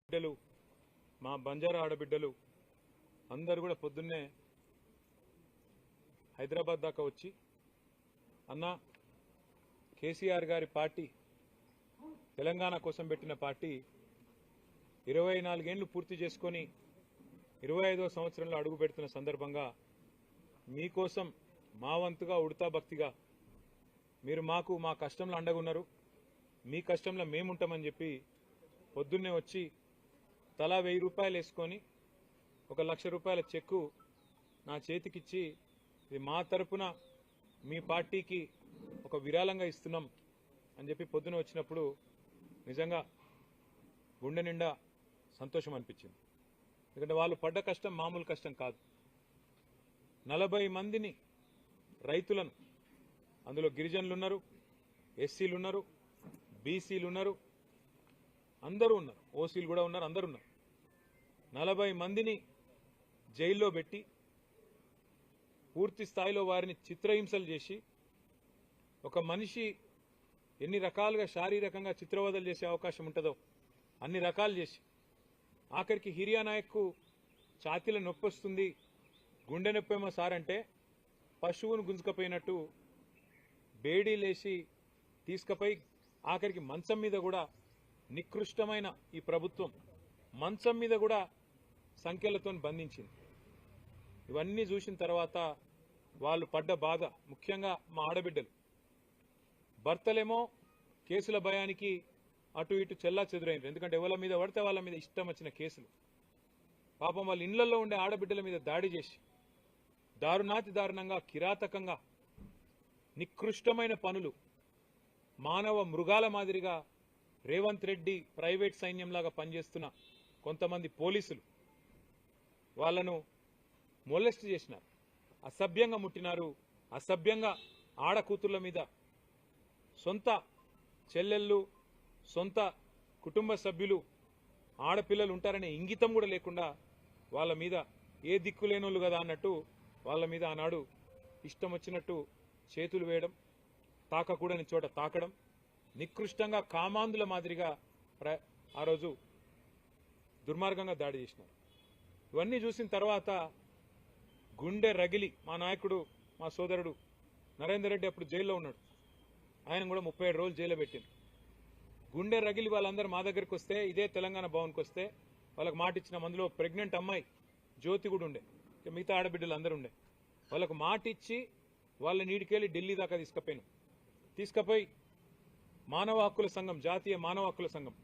బిడ్డలు మా బంజారా ఆడబిడ్డలు అందరూ కూడా పొద్దున్నే హైదరాబాద్ దాకా వచ్చి అన్న కేసీఆర్ గారి పార్టీ తెలంగాణ కోసం పెట్టిన పార్టీ 24 ఏళ్లు పూర్తి చేసుకొని 25వ సంవత్సరంలో అడుగు పెడుతున్న సందర్భంగా మీకోసం మా వంతుగా ఉడతా భక్తిగా మీరు మాకు మా కష్టంలో అండగున్నారు, మీ కష్టంలో మేముంటామని చెప్పి పొద్దున్నే వచ్చి తలా 1000 రూపాయలు వేసుకొని 1 లక్ష రూపాయల చెక్కు నా చేతికిచ్చి ఇది మా తరపున మీ పార్టీకి ఒక విరాళంగా ఇస్తున్నాం అని చెప్పి పొద్దున వచ్చినప్పుడు నిజంగా గుండె నిండా సంతోషం అనిపించింది. ఎందుకంటే వాళ్ళు పడ్డ కష్టం మామూలు కష్టం కాదు. 40 మందిని రైతులను, అందులో గిరిజనులు ఉన్నారు, ఎస్సీలు ఉన్నారు, బీసీలు ఉన్నారు, అందరూ ఉన్నారు, ఓసీలు కూడా ఉన్నారు, అందరూ ఉన్నారు. 40 మందిని జైల్లో పెట్టి పూర్తి స్థాయిలో వారిని చిత్రహింసలు చేసి ఒక మనిషి ఎన్ని రకాలుగా శారీరకంగా చిత్రవదలు చేసే అవకాశం ఉంటుందో అన్ని రకాలు చేసి ఆఖరికి హిరియా నాయక్కు ఛాతీలో నొప్పి వస్తుంది, గుండె నొప్పేమో సార్ అంటే పశువును గుంజుకపోయినట్టు బేడీలేసి తీసుకుపోయి ఆఖరికి మంచం మీద కూడా నికృష్టమైన ఈ ప్రభుత్వం మంచం మీద కూడా సంఖ్యలతో బంధించింది. ఇవన్నీ చూసిన తర్వాత వాళ్ళు పడ్డ బాధ, ముఖ్యంగా మా ఆడబిడ్డలు భర్తలేమో కేసుల భయానికి అటు ఇటు చెల్లా చెదురైంది. ఎందుకంటే ఎవరి మీద పడితే వాళ్ళ మీద ఇష్టం వచ్చిన కేసులు. పాపం వాళ్ళ ఇళ్లలో ఉండే ఆడబిడ్డల మీద దాడి చేసి దారుణాతి దారుణంగా కిరాతకంగా నికృష్టమైన పనులు మానవ మృగాల మాదిరిగా రేవంత్ రెడ్డి ప్రైవేట్ సైన్యంలాగా పనిచేస్తున్న కొంతమంది పోలీసులు వాళ్లను మొలెస్ట్ చేసినారు, అసభ్యంగా ముట్టినారు, అసభ్యంగా ఆడకూతుర్ల మీద సొంత చెల్లెళ్ళు, సొంత కుటుంబ సభ్యులు, ఆడపిల్లలు ఉంటారనే ఇంగితం కూడా లేకుండా వాళ్ళ మీద ఏ దిక్కులేనోళ్ళు కదా అన్నట్టు వాళ్ళ మీద ఆనాడు ఇష్టం వచ్చినట్టు చేతులు వేయడం, తాకకూడని చోట తాకడం, నికృష్టంగా కామాంధుల మాదిరిగా ఆ రోజు దుర్మార్గంగా దాడి చేసినారు. ఇవన్నీ చూసిన తర్వాత గుండె రగిలి మా నాయకుడు, మా సోదరుడు నరేందర్ రెడ్డి అప్పుడు జైల్లో ఉన్నాడు, ఆయన కూడా 37 రోజులు జైల్లో పెట్టింది. గుండె రగిలి వాళ్ళందరూ మా దగ్గరికి వస్తే, ఇదే తెలంగాణ భవన్కి వస్తే వాళ్ళకి మాట ఇచ్చిన, అందులో ప్రెగ్నెంట్ అమ్మాయి జ్యోతి కూడా ఉండే, మిగతా ఆడబిడ్డలు అందరూ ఉండే, వాళ్ళకు మాట ఇచ్చి వాళ్ళ నీడికెళ్ళి ఢిల్లీ దాకా తీసుకుపోయి మానవ హక్కుల సంఘం, జాతీయ మానవ హక్కుల సంఘం,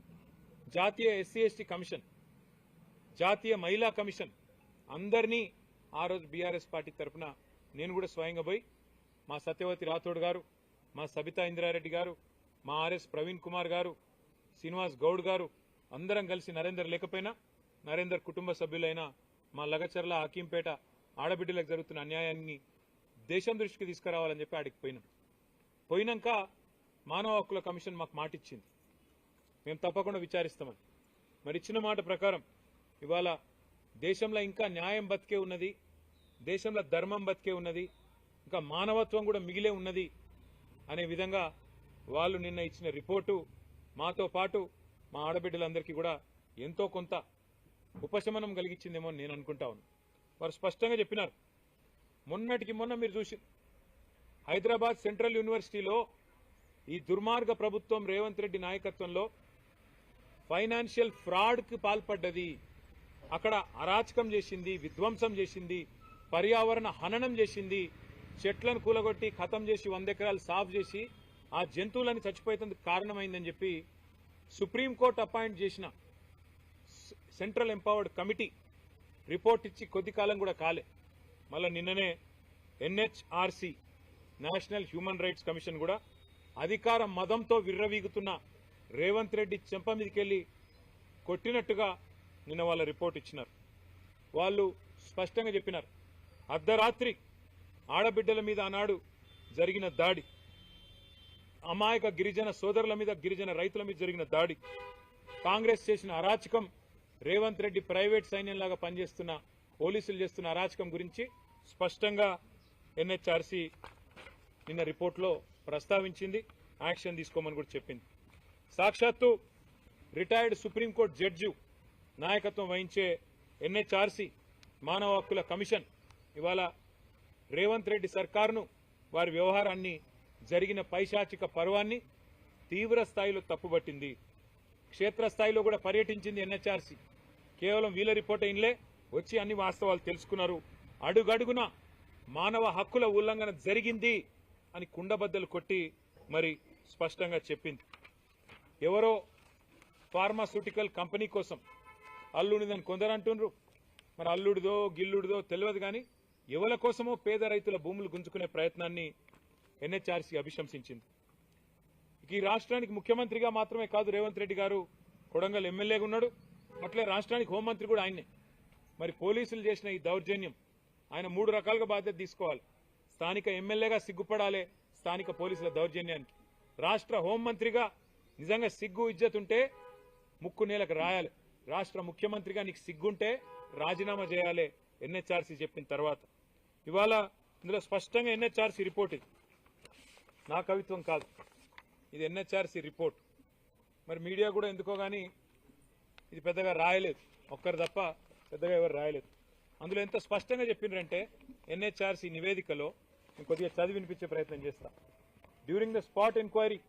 జాతీయ ఎస్సీ ఎస్టీ కమిషన్, జాతీయ మహిళా కమిషన్ అందరినీ ఆ రోజు బీఆర్ఎస్ పార్టీ తరఫున నేను కూడా స్వయంగా పోయి మా సత్యవతి రాథోడ్ గారు, మా సబితా ఇంద్రారెడ్డి గారు, మా ఆర్ఎస్ ప్రవీణ్ కుమార్ గారు, శ్రీనివాస్ గౌడ్ గారు అందరం కలిసి నరేందర్ లేకపోయినా నరేందర్ కుటుంబ సభ్యులైన మా లగచర్ల హకీంపేట ఆడబిడ్డలకు జరుగుతున్న అన్యాయాన్ని దేశం దృష్టికి తీసుకురావాలని చెప్పి ఆడికి పోయినాక మానవ హక్కుల కమిషన్ మాకు మాట ఇచ్చింది, మేము తప్పకుండా విచారిస్తామని. మరి ఇచ్చిన మాట ప్రకారం ఇవాళ దేశంలో ఇంకా న్యాయం బతికే ఉన్నది, దేశంలో ధర్మం బతికే ఉన్నది, ఇంకా మానవత్వం కూడా మిగిలే ఉన్నది అనే విధంగా వాళ్ళు నిన్న ఇచ్చిన రిపోర్టు మాతో పాటు మా ఆడబిడ్డలందరికీ కూడా ఎంతో కొంత ఉపశమనం కలిగించిందేమో నేను అనుకుంటా ఉన్నాను. వారు స్పష్టంగా చెప్పినారు, మొన్నటికి మొన్న మీరు చూసి హైదరాబాద్ సెంట్రల్ యూనివర్సిటీలో ఈ దుర్మార్గ ప్రభుత్వం రేవంత్ రెడ్డి నాయకత్వంలో ఫైనాన్షియల్ ఫ్రాడ్కి పాల్పడ్డది, అక్కడ అరాచకం చేసింది, విధ్వంసం చేసింది, పర్యావరణ హననం చేసింది, చెట్లను కూలగొట్టి ఖతం చేసి 100 ఎకరాలు సాఫ్ చేసి ఆ జంతువులని చచ్చిపోయేందుకు కారణమైందని చెప్పి సుప్రీంకోర్టు అపాయింట్ చేసిన సెంట్రల్ ఎంపవర్డ్ కమిటీ రిపోర్ట్ ఇచ్చి కొద్ది కాలం కూడా కాలే, మళ్ళీ నిన్ననే NHRC national human rights commission కూడా అధికార మదంతో విర్రవీగుతున్న రేవంత్ రెడ్డి చెంప మీదకెళ్లి కొట్టినట్టుగా నిన్న వాళ్ళ రిపోర్ట్ ఇచ్చినారు. వాళ్ళు స్పష్టంగా చెప్పినారు, అర్ధరాత్రి ఆడబిడ్డల మీద ఆనాడు జరిగిన దాడి, అమాయక గిరిజన సోదరుల మీద, గిరిజన రైతుల మీద జరిగిన దాడి, కాంగ్రెస్ చేసిన అరాచకం, రేవంత్ రెడ్డి ప్రైవేట్ సైన్యంలాగా పనిచేస్తున్న పోలీసులు చేస్తున్న అరాచకం గురించి స్పష్టంగా ఎన్హెచ్ఆర్సీ నిన్న రిపోర్ట్లో ప్రస్తావించింది, యాక్షన్ తీసుకోమని కూడా చెప్పింది. సాక్షాత్తు రిటైర్డ్ సుప్రీంకోర్టు జడ్జి నాయకత్వం వహించే ఎన్హెచ్ఆర్సీ మానవ హక్కుల కమిషన్ ఇవాళ రేవంత్ రెడ్డి సర్కారును వారి వ్యవహారాన్ని జరిగిన పైశాచిక పర్వాన్ని తీవ్ర స్థాయిలో తప్పుబట్టింది. క్షేత్రస్థాయిలో కూడా పర్యటించింది ఎన్హెచ్ఆర్సీ. కేవలం వీళ్ళ రిపోర్ట్ ఇన్లే వచ్చి అన్ని వాస్తవాలు తెలుసుకున్నారు. అడుగడుగున మానవ హక్కుల ఉల్లంఘన జరిగింది అని కుండబద్దలు కొట్టి మరి స్పష్టంగా చెప్పింది. ఎవరో ఫార్మాస్యూటికల్ కంపెనీ కోసం అల్లుడిదని కొందరు అంటుండ్రు. మరి అల్లుడిదో గిల్లుడిదో తెలియదు కానీ ఎవరి కోసమో పేద రైతుల భూములు గుంజుకునే ప్రయత్నాన్ని ఎన్హెచ్ఆర్సీ అభిశంసించింది. ఈ రాష్ట్రానికి ముఖ్యమంత్రిగా మాత్రమే కాదు రేవంత్ రెడ్డి గారు, కొడంగల్ ఎమ్మెల్యేగా ఉన్నాడు. అట్లే రాష్ట్రానికి హోంమంత్రి కూడా ఆయనే. మరి పోలీసులు చేసిన ఈ దౌర్జన్యం ఆయన 3 రకాలుగా బాధ్యత తీసుకోవాలి. స్థానిక ఎమ్మెల్యేగా సిగ్గుపడాలి స్థానిక పోలీసుల దౌర్జన్యానికి. రాష్ట్ర హోంమంత్రిగా నిజంగా సిగ్గు ఇజ్జత్ ఉంటే ముక్కు నేలకు రాయాలి. రాష్ట్ర ముఖ్యమంత్రిగా నీకు సిగ్గుంటే రాజీనామా చేయాలి ఎన్హెచ్ఆర్సీ చెప్పిన తర్వాత. ఇవాళ ఇందులో స్పష్టంగా ఎన్హెచ్ఆర్సీ రిపోర్ట్, ఇది నా కవిత్వం కాదు, ఇది ఎన్హెచ్ఆర్సీ రిపోర్ట్. మరి మీడియా కూడా ఎందుకో కానీ ఇది పెద్దగా రాయలేదు, ఒక్కరు తప్ప పెద్దగా ఎవరు రాయలేదు. అందులో ఎంత స్పష్టంగా చెప్పిండ్రంటే ఎన్హెచ్ఆర్సీ నివేదికలో నేను కొద్దిగా చదివి వినిపించే ప్రయత్నం చేస్తా. During the spot enquiry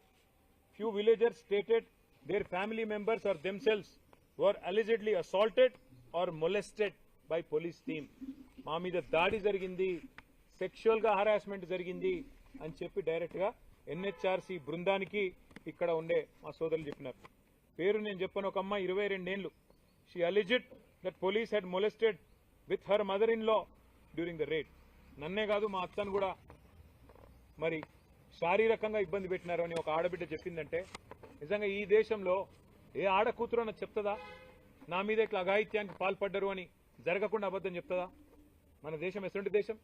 few villagers stated their family members or themselves were allegedly assaulted or molested by police team. మా మీద దాడి జరిగింది, సెక్షువల్ గా హరాస్మెంట్ జరిగింది అని చెప్పి డైరెక్ట్ గా ఎన్హెచ్ఆర్సీ బృందానికి ఇక్కడ ఉండే మా సోదరులు చెప్పినారు. పేరు నేను చెప్పను. ఒక అమ్మాయి 22 ఏళ్లు. She alleged that police had molested with her mother in law during the raid. నన్నే కాదు మా అత్తను కూడా మరి శారీరకంగా ఇబ్బంది పెట్టినారు అని ఒక ఆడబిడ్డ చెప్పిందంటే నిజంగా ఈ దేశంలో ఏ ఆడ కూతురు అన్నది చెప్తుందా నా మీద ఇట్లా అఘాయిత్యానికి పాల్పడ్డరు అని జరగకుండా అబద్ధం చెప్తుందా? మన దేశం ఎటువంటి దేశం?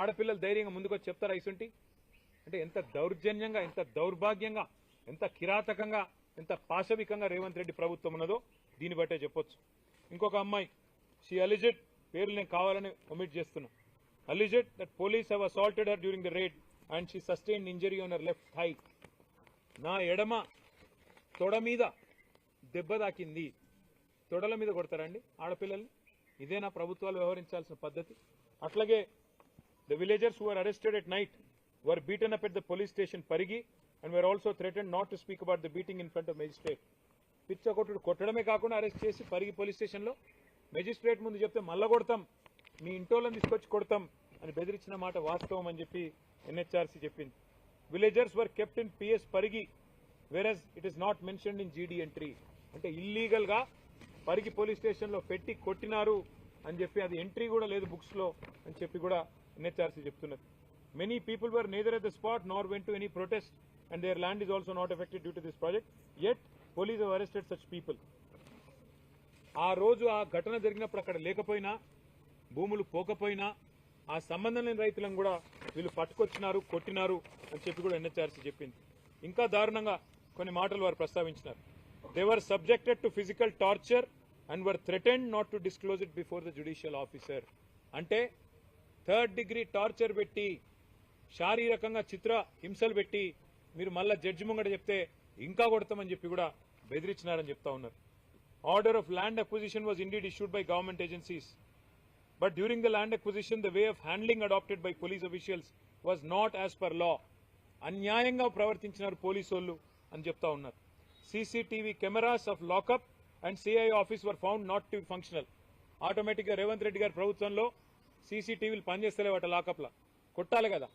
ఆడపిల్లలు ధైర్యంగా ముందుకొచ్చి చెప్తారా ఇసుంటి? అంటే ఎంత దౌర్జన్యంగా, ఎంత దౌర్భాగ్యంగా, ఎంత కిరాతకంగా, ఎంత పాశవికంగా రేవంత్ రెడ్డి ప్రభుత్వం ఉన్నదో దీన్ని బట్టే చెప్పొచ్చు. ఇంకొక అమ్మాయి షీ అలిజెడ్, పేర్లు నేను కావాలని ఒమిట్ చేస్తున్నా, alleged that police have assaulted her during the raid and she sustained injury on her left thigh. నా ఎడమ తొడ మీద దెబ్బ తాకింది. తొడల మీద కొడతారండి ఆడపిల్లల్ని? ఇదేనా ప్రభుత్వాలు వ్యవహరించాల్సిన పద్ధతి? అట్లాగే the villagers who were arrested at night were beaten up at the police station Parigi and were also threatened not to speak about the beating in front of magistrate. పిచ్చ కొట్టుడు కొట్టడమే కాకుండా అరెస్ట్ చేసి పరిగి పోలీస్ స్టేషన్లో magistrate ముందు చెప్తే మళ్ళా కొడతాం, మీ ఇంటోళ్ళని తీసుకొచ్చి కొడతాం అని బెదిరించిన మాట వాస్తవం అని చెప్పి ఎన్హెచ్ఆర్సీ చెప్పింది. Villagers were kept in PS Parigi whereas it is not mentioned in GD entry. అంటే ఇల్లీగల్ గా పరిగి పోలీస్ స్టేషన్ లో పెట్టి కొట్టినారు అని చెప్పి అది ఎంట్రీ కూడా లేదు బుక్స్ లో అని చెప్పి కూడా ఎన్హెచ్ఆర్సీ చెప్తున్నది. Many people were neither at the spot nor went to any protest and their land is also not affected due to this project yet police have arrested such people. ఆ రోజు ఆ ఘటన జరిగినప్పుడు అక్కడ లేకపోయినా, భూములు పోకపోయినా, ఆ సంబంధం లేని రైతులను కూడా వీళ్ళు పట్టుకొచ్చినారు, కొట్టినారు అని చెప్పి కూడా ఎన్హెచ్ఆర్సీ చెప్పింది. ఇంకా దారుణంగా కొన్ని మాటలు వారు ప్రస్తావించినారు. They were subjected to physical torture and were threatened not to disclose it before the judicial officer. అంటే 3rd డిగ్రీ టార్చర్ పెట్టి, శారీరకంగా చిత్ర హింసలు పెట్టి మీరు మళ్ళా జడ్జి ముంగట చెప్తే ఇంకా కొడతామని చెప్పి కూడా బెదిరించినారని చెప్తా ఉన్నారు. Order of land acquisition was indeed issued by government agencies. But during the land acquisition, the way of handling adopted by police officials was not as per law. అన్యాయంగా ప్రవర్తించినారు పోలీసోళ్ళు అని చెప్తా ఉన్నారు. CCTV cameras of lockup and CI office were found not to functional. Automatic గా రేవంత్ రెడ్డి గారి ప్రభుత్వంలో సీసీటీవీలు పనిచేస్తలేవట లాకప్లా. కొట్టాలి కదా,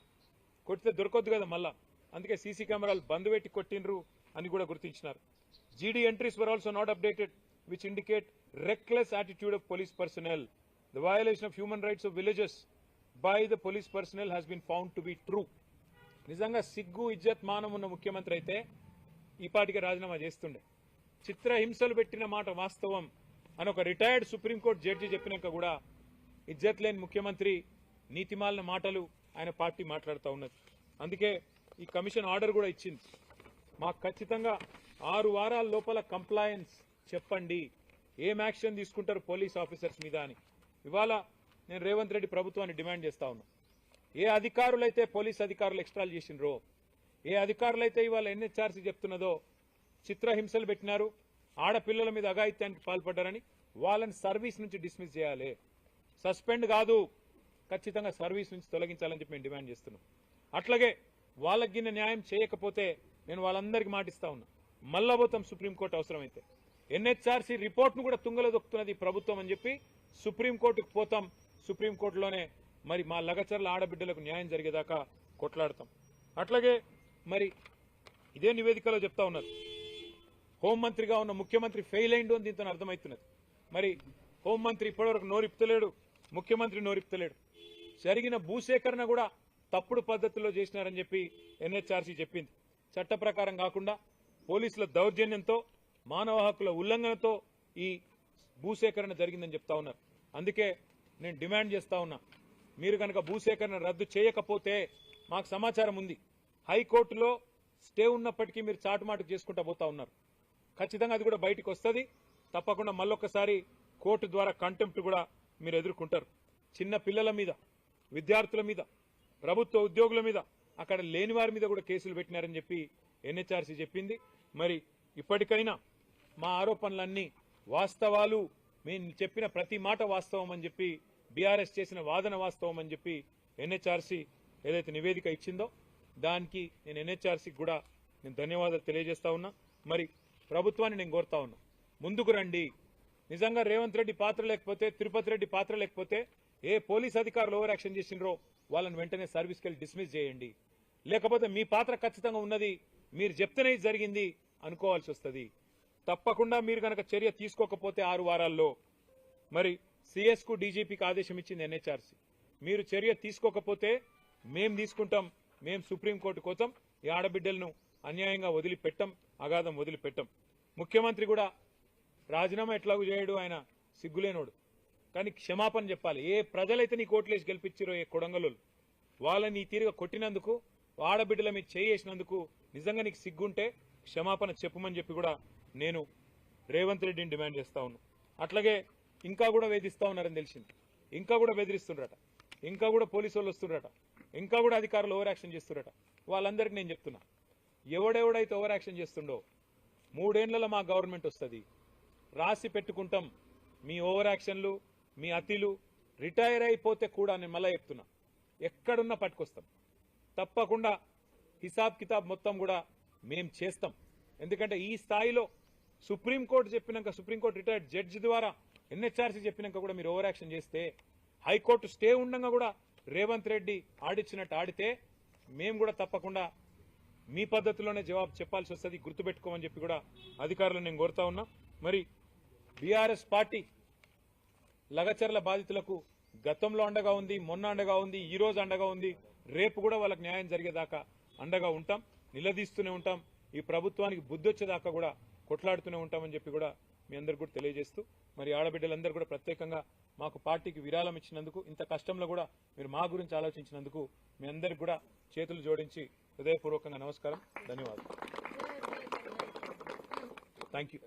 కొడితే దొరకొద్దు కదా మళ్ళా, అందుకే సీసీ కెమెరాలు బంద్ పెట్టి కొట్టిండ్రు అని కూడా గుర్తించినారు. జీడీ entries were also not updated which indicate reckless attitude of police personnel. The violation of human rights of villagers by the police personnel has been found to be true. నిజంగా సిగ్గు ఇజ్జత్ మానం ఉన్న ముఖ్యమంత్రి అయితే ఈ పాటికి రాజీనామా చేస్తుండే. చిత్రహింసలు పెట్టిన మాట వాస్తవం అని ఒక రిటైర్డ్ సుప్రీంకోర్టు జడ్జి చెప్పినాక కూడా ఇజ్జత్ లేని ముఖ్యమంత్రి నీతిమాలిన మాటలు ఆయన పార్టీ మాట్లాడుతూ ఉన్నది. అందుకే ఈ కమిషన్ ఆర్డర్ కూడా ఇచ్చింది. మాకు ఖచ్చితంగా 6 వారాల లోపల కంప్లయన్స్ చెప్పండి, ఏం యాక్షన్ తీసుకుంటారు పోలీస్ ఆఫీసర్స్ మీద అని. ఇవాళ నేను రేవంత్ రెడ్డి ప్రభుత్వాన్ని డిమాండ్ చేస్తా ఉన్నా. ఏ అధికారులైతే పోలీస్ అధికారులు ఎక్స్ట్రాలు చేసినరో, ఏ అధికారులైతే ఇవాళ ఎన్హెచ్ఆర్సీ చెప్తున్నదో చిత్రహింసలు పెట్టినారు, ఆడపిల్లల మీద అఘాయిత్యానికి పాల్పడ్డారని వాళ్ళని సర్వీస్ నుంచి డిస్మిస్ చేయాలి. సస్పెండ్ కాదు, ఖచ్చితంగా సర్వీస్ నుంచి తొలగించాలని చెప్పి మేము డిమాండ్ చేస్తున్నాం. అట్లాగే వాళ్ళకి గిన్న న్యాయం చేయకపోతే నేను వాళ్ళందరికీ మాటిస్తా ఉన్నా, మళ్ళా పోతాం సుప్రీంకోర్టు అవసరమైతే. ఎన్హెచ్ఆర్సీ రిపోర్ట్ను కూడా తుంగలో దొక్కుతున్నది ప్రభుత్వం అని చెప్పి సుప్రీంకోర్టుకు పోతాం. సుప్రీంకోర్టులోనే మరి మా లగచర్ల ఆడబిడ్డలకు న్యాయం జరిగేదాకా కొట్లాడతాం. అట్లాగే మరి ఇదే నివేదికలో చెప్తా ఉన్నారు, హోంమంత్రిగా ఉన్న ముఖ్యమంత్రి ఫెయిల్ అయిండు అని దీంతో అర్థమవుతున్నది. మరి హోంమంత్రి ఇప్పటివరకు నోరిప్తలేడు, ముఖ్యమంత్రి నోరిప్తలేడు. జరిగిన భూసేకరణ కూడా తప్పుడు పద్ధతిలో చేసినారని చెప్పి ఎన్హెచ్ఆర్సీ చెప్పింది. చట్ట ప్రకారం కాకుండా పోలీసుల దౌర్జన్యంతో, మానవ హక్కుల ఉల్లంఘనతో ఈ భూసేకరణ జరిగిందని చెప్తా ఉన్నారు. అందుకే నేను డిమాండ్ చేస్తా ఉన్నా, మీరు కనుక భూసేకరణ రద్దు చేయకపోతే, మాకు సమాచారం ఉంది హైకోర్టులో స్టే ఉన్నప్పటికీ మీరు చాటుమాటు చేసుకుంటా పోతా ఉన్నారు. ఖచ్చితంగా అది కూడా బయటికి వస్తుంది. తప్పకుండా మళ్ళొక్కసారి కోర్టు ద్వారా కంటెంప్ట్ కూడా మీరు ఎదుర్కొంటారు. చిన్న పిల్లల మీద, విద్యార్థుల మీద, ప్రభుత్వ ఉద్యోగుల మీద, అక్కడ లేని వారి మీద కూడా కేసులు పెట్టినారని చెప్పి ఎన్హెచ్ఆర్సీ చెప్పింది. మరి ఇప్పటికైనా మా ఆరోపణలన్నీ వాస్తవాలు, మేము చెప్పిన ప్రతి మాట వాస్తవం అని చెప్పి, బీఆర్ఎస్ చేసిన వాదన వాస్తవం అని చెప్పి ఎన్హెచ్ఆర్సీ ఏదైతే నివేదిక ఇచ్చిందో దానికి నేను ఎన్హెచ్ఆర్సీకి కూడా నేను ధన్యవాదాలు తెలియజేస్తా ఉన్నా. మరి ప్రభుత్వాన్ని నేను కోరుతా ఉన్నా, ముందుకు రండి. నిజంగా రేవంత్ రెడ్డి పాత్ర లేకపోతే, తిరుపతి రెడ్డి పాత్ర లేకపోతే, ఏ పోలీస్ అధికారులు ఓవర్ యాక్షన్ చేసినరో వాళ్ళని వెంటనే సర్వీస్కి వెళ్ళి డిస్మిస్ చేయండి. లేకపోతే మీ పాత్ర ఖచ్చితంగా ఉన్నది, మీరు చెప్తేనే జరిగింది అనుకోవాల్సి వస్తుంది. తప్పకుండా మీరు కనుక చర్య తీసుకోకపోతే 6 వారాల్లో మరి సిఎస్కు డీజీపీకి ఆదేశం ఇచ్చింది ఎన్హెచ్ఆర్సీ. మీరు చర్య తీసుకోకపోతే మేం తీసుకుంటాం, మేం సుప్రీంకోర్టు కోసం ఈ ఆడబిడ్డలను అన్యాయంగా వదిలిపెట్టం, అగాధం వదిలిపెట్టం. ముఖ్యమంత్రి కూడా రాజీనామా ఎట్లాగూ చేయడు, ఆయన సిగ్గులేనోడు. కానీ క్షమాపణ చెప్పాలి. ఏ ప్రజలైతే నీ కోట్లేసి గెలిపించారో, ఏ కొడంగలు వాళ్ళని ఈ తీరుగా కొట్టినందుకు, ఆడబిడ్డల మీద చేసినందుకు నిజంగా నీకు సిగ్గుంటే క్షమాపణ చెప్పమని చెప్పి కూడా నేను రేవంత్ రెడ్డిని డిమాండ్ చేస్తా ఉన్నా. అట్లాగే ఇంకా కూడా వేధిస్తా ఉన్నారని తెలిసింది, ఇంకా కూడా బెదిరిస్తుండ్రట, ఇంకా కూడా పోలీసు వాళ్ళు వస్తుండ్రట, ఇంకా కూడా అధికారులు ఓవర్ యాక్షన్ చేస్తుండ్రట. వాళ్ళందరికీ నేను చెప్తున్నా, ఎవడెవడైతే ఓవర్ యాక్షన్ చేస్తుండో 3 ఏళ్లలో మా గవర్నమెంట్ వస్తుంది, రాసి పెట్టుకుంటాం. మీ ఓవర్ యాక్షన్లు, మీ అతిలు రిటైర్ అయిపోతే కూడా నేను మళ్ళీ చెప్తున్నా, ఎక్కడున్నా పట్టుకొస్తాం. తప్పకుండా హిసాబ్ కితాబ్ మొత్తం కూడా మేం చేస్తాం. ఎందుకంటే ఈ స్థాయిలో సుప్రీంకోర్టు చెప్పినాక, సుప్రీంకోర్టు రిటైర్డ్ జడ్జి ద్వారా ఎన్హెచ్ఆర్సీ చెప్పినాక కూడా మీరు ఓవర్ యాక్షన్ చేస్తే, హైకోర్టు స్టే ఉండగా కూడా రేవంత్ రెడ్డి ఆడిచ్చినట్టు ఆడితే మేము కూడా తప్పకుండా మీ పద్ధతిలోనే జవాబు చెప్పాల్సి వస్తుంది, గుర్తుపెట్టుకోమని చెప్పి కూడా అధికారులను నేను కోరుతా ఉన్నా. మరి బీఆర్ఎస్ పార్టీ లగచర్ల బాధితులకు గతంలో అండగా ఉంది, మొన్న అండగా ఉంది, ఈ రోజు అండగా ఉంది, రేపు కూడా వాళ్ళకి న్యాయం జరిగేదాకా అండగా ఉంటాం, నిలదీస్తూనే ఉంటాం. ఈ ప్రభుత్వానికి బుద్ధి వచ్చేదాకా కూడా కొట్లాడుతూనే ఉంటామని చెప్పి కూడా మీ అందరికి కూడా తెలియజేస్తూ, మరి ఆడబిడ్డలందరూ కూడా ప్రత్యేకంగా మాకు పార్టీకి విరాళం ఇచ్చినందుకు, ఇంత కష్టంలో కూడా మీరు మా గురించి ఆలోచించినందుకు మీ అందరికి కూడా చేతులు జోడించి హృదయపూర్వకంగా నమస్కారం, ధన్యవాదాలు. Thank you.